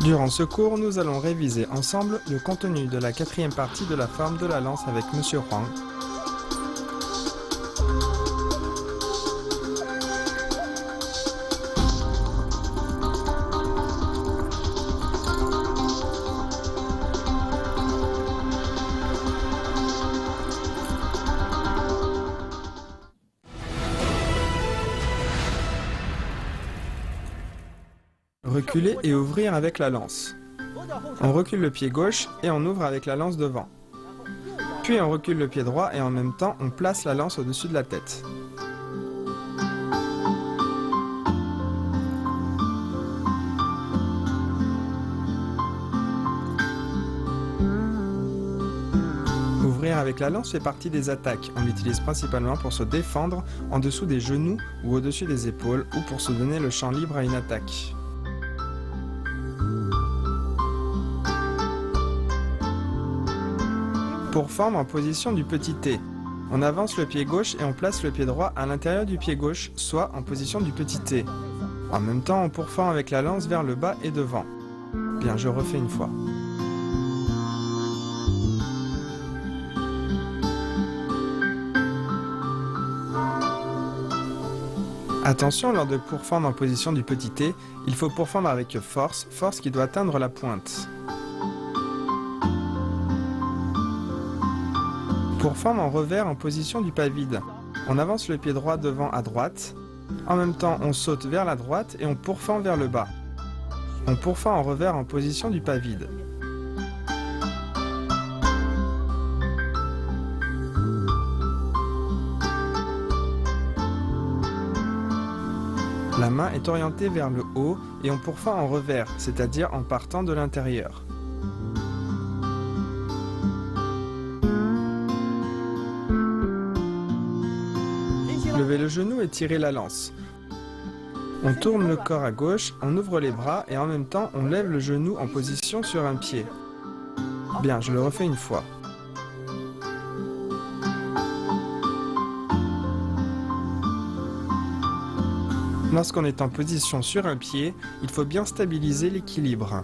Durant ce cours, nous allons réviser ensemble le contenu de la quatrième partie de la forme de la lance avec Monsieur Huang. Reculer et ouvrir avec la lance. On recule le pied gauche et on ouvre avec la lance devant. Puis on recule le pied droit et en même temps on place la lance au-dessus de la tête. Ouvrir avec la lance fait partie des attaques. On l'utilise principalement pour se défendre en dessous des genoux ou au-dessus des épaules ou pour se donner le champ libre à une attaque. Pour forme en position du petit T. On avance le pied gauche et on place le pied droit à l'intérieur du pied gauche, soit en position du petit T. En même temps, on pourfend avec la lance vers le bas et devant. Bien, je refais une fois. Attention, lors de pourfendre en position du petit T, il faut pourfendre avec force, force qui doit atteindre la pointe. Pourfendre en revers en position du pas vide. On avance le pied droit devant à droite. En même temps, on saute vers la droite et on pourfend vers le bas. On pourfend en revers en position du pas vide. La main est orientée vers le haut et on pourfend en revers, c'est-à-dire en partant de l'intérieur. Levez le genou et tirez la lance. On tourne le corps à gauche, on ouvre les bras et en même temps on lève le genou en position sur un pied. Bien, je le refais une fois. Lorsqu'on est en position sur un pied, il faut bien stabiliser l'équilibre.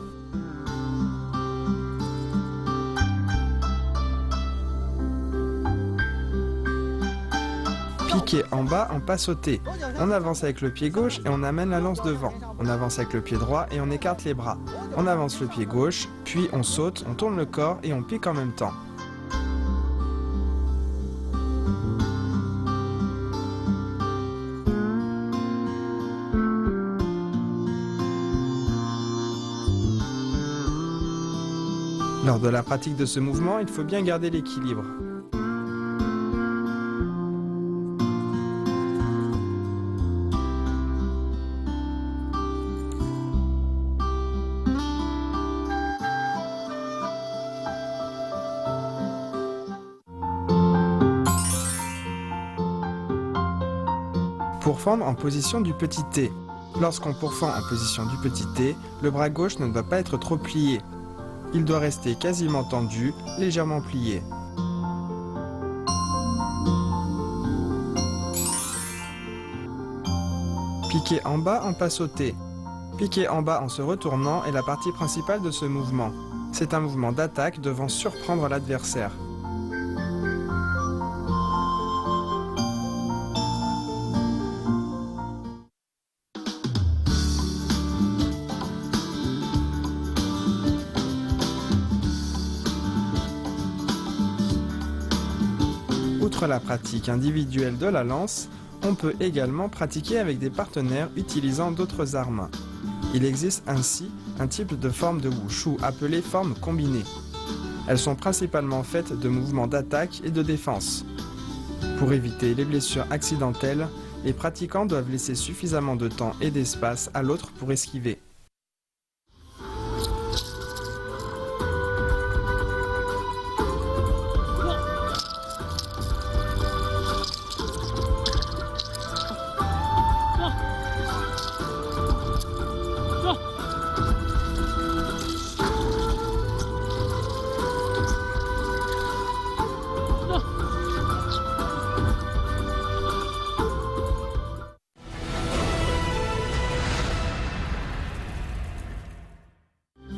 Piqué en bas en pas sauté. On avance avec le pied gauche et on amène la lance devant. On avance avec le pied droit et on écarte les bras. On avance le pied gauche, puis on saute, on tourne le corps et on pique en même temps. Lors de la pratique de ce mouvement, il faut bien garder l'équilibre. Pourfendre en position du petit T. Lorsqu'on pourfend en position du petit T, le bras gauche ne doit pas être trop plié. Il doit rester quasiment tendu, légèrement plié. Piquer en bas en pas sauté. Piquer en bas en se retournant est la partie principale de ce mouvement. C'est un mouvement d'attaque devant surprendre l'adversaire. Outre la pratique individuelle de la lance, on peut également pratiquer avec des partenaires utilisant d'autres armes. Il existe ainsi un type de forme de wushu appelée forme combinée. Elles sont principalement faites de mouvements d'attaque et de défense. Pour éviter les blessures accidentelles, les pratiquants doivent laisser suffisamment de temps et d'espace à l'autre pour esquiver.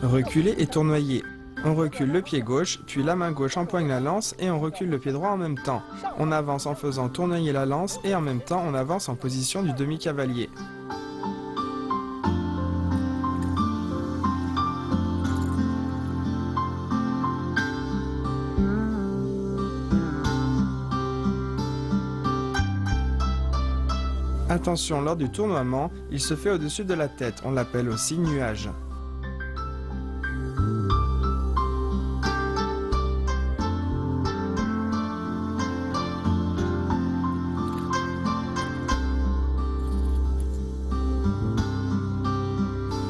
Reculer et tournoyer. On recule le pied gauche, puis la main gauche empoigne la lance et on recule le pied droit en même temps. On avance en faisant tournoyer la lance et en même temps on avance en position du demi-cavalier. Attention, lors du tournoiement, il se fait au-dessus de la tête, on l'appelle aussi nuage.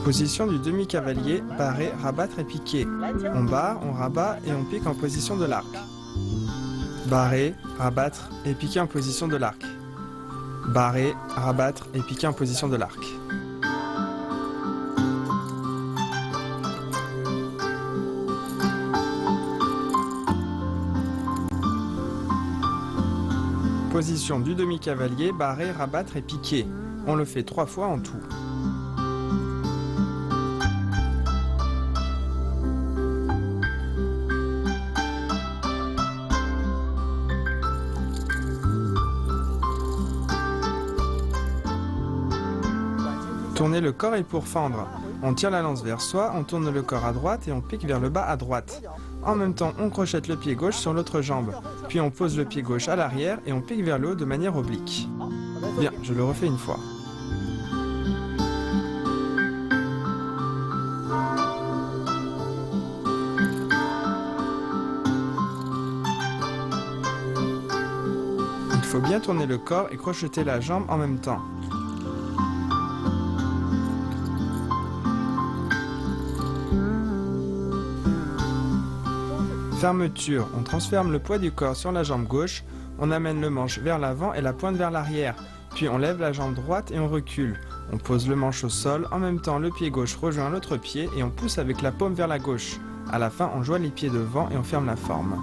Position du demi-cavalier, barrer, rabattre et piquer. On barre, on rabat et on pique en position de l'arc. Barrer, rabattre et piquer en position de l'arc. Barrer, rabattre et piquer en position de l'arc. Position du demi-cavalier, barrer, rabattre et piquer. On le fait 3 fois en tout. Tourner le corps et pour fendre. On tire la lance vers soi, on tourne le corps à droite et on pique vers le bas à droite. En même temps, on crochette le pied gauche sur l'autre jambe. Puis on pose le pied gauche à l'arrière et on pique vers le haut de manière oblique. Bien, je le refais une fois. Il faut bien tourner le corps et crocheter la jambe en même temps. Fermeture, on transfère le poids du corps sur la jambe gauche, on amène le manche vers l'avant et la pointe vers l'arrière, puis on lève la jambe droite et on recule. On pose le manche au sol, en même temps le pied gauche rejoint l'autre pied et on pousse avec la paume vers la gauche. À la fin, on joint les pieds devant et on ferme la forme.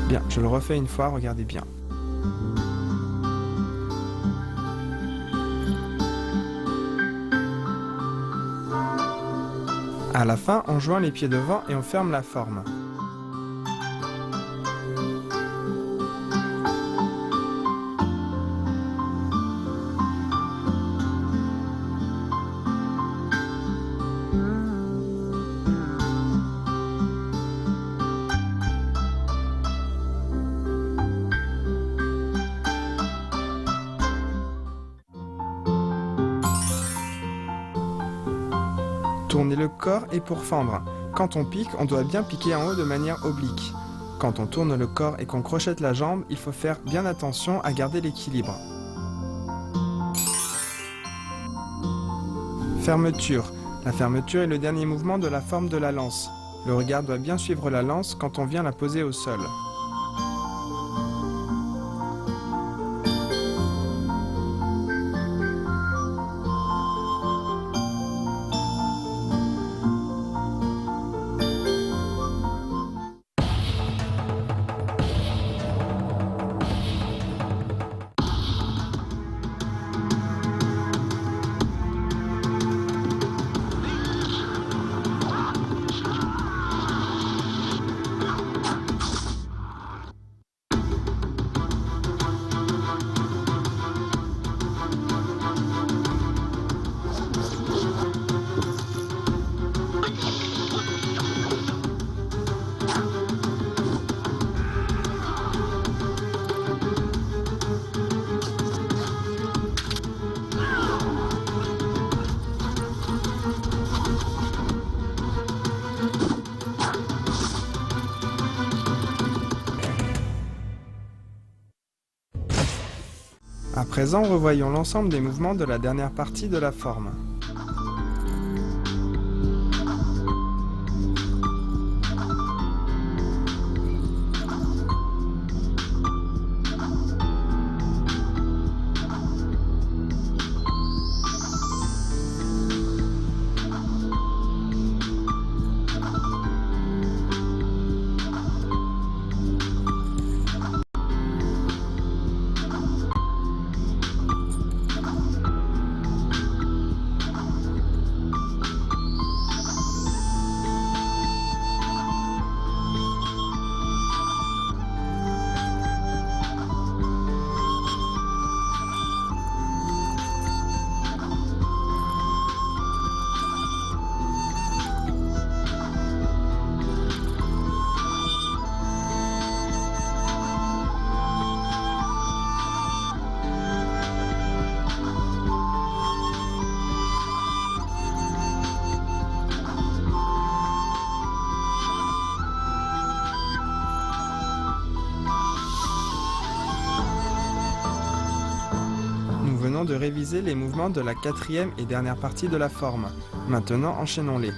Bien, je le refais une fois, regardez bien. À la fin, on joint les pieds devant et on ferme la forme. Tourner le corps et pour fendre. Quand on pique, on doit bien piquer en haut de manière oblique. Quand on tourne le corps et qu'on crochette la jambe, il faut faire bien attention à garder l'équilibre. Fermeture. La fermeture est le dernier mouvement de la forme de la lance. Le regard doit bien suivre la lance quand on vient la poser au sol. À présent, revoyons l'ensemble des mouvements de la dernière partie de la forme. venons de réviser les mouvements de la quatrième et dernière partie de la forme. Maintenant, enchaînons-les.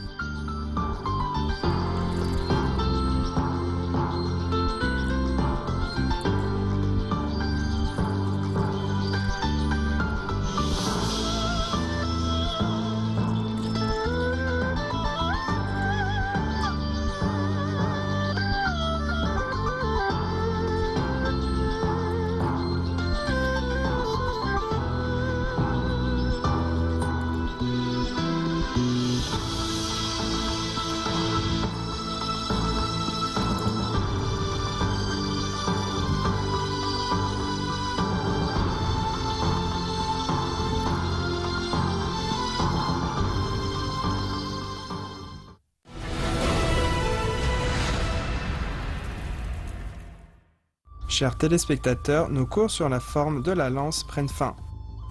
Chers téléspectateurs, nos cours sur la forme de la lance prennent fin.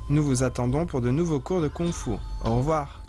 Nous vous attendons pour de nouveaux cours de Kung Fu. Au revoir.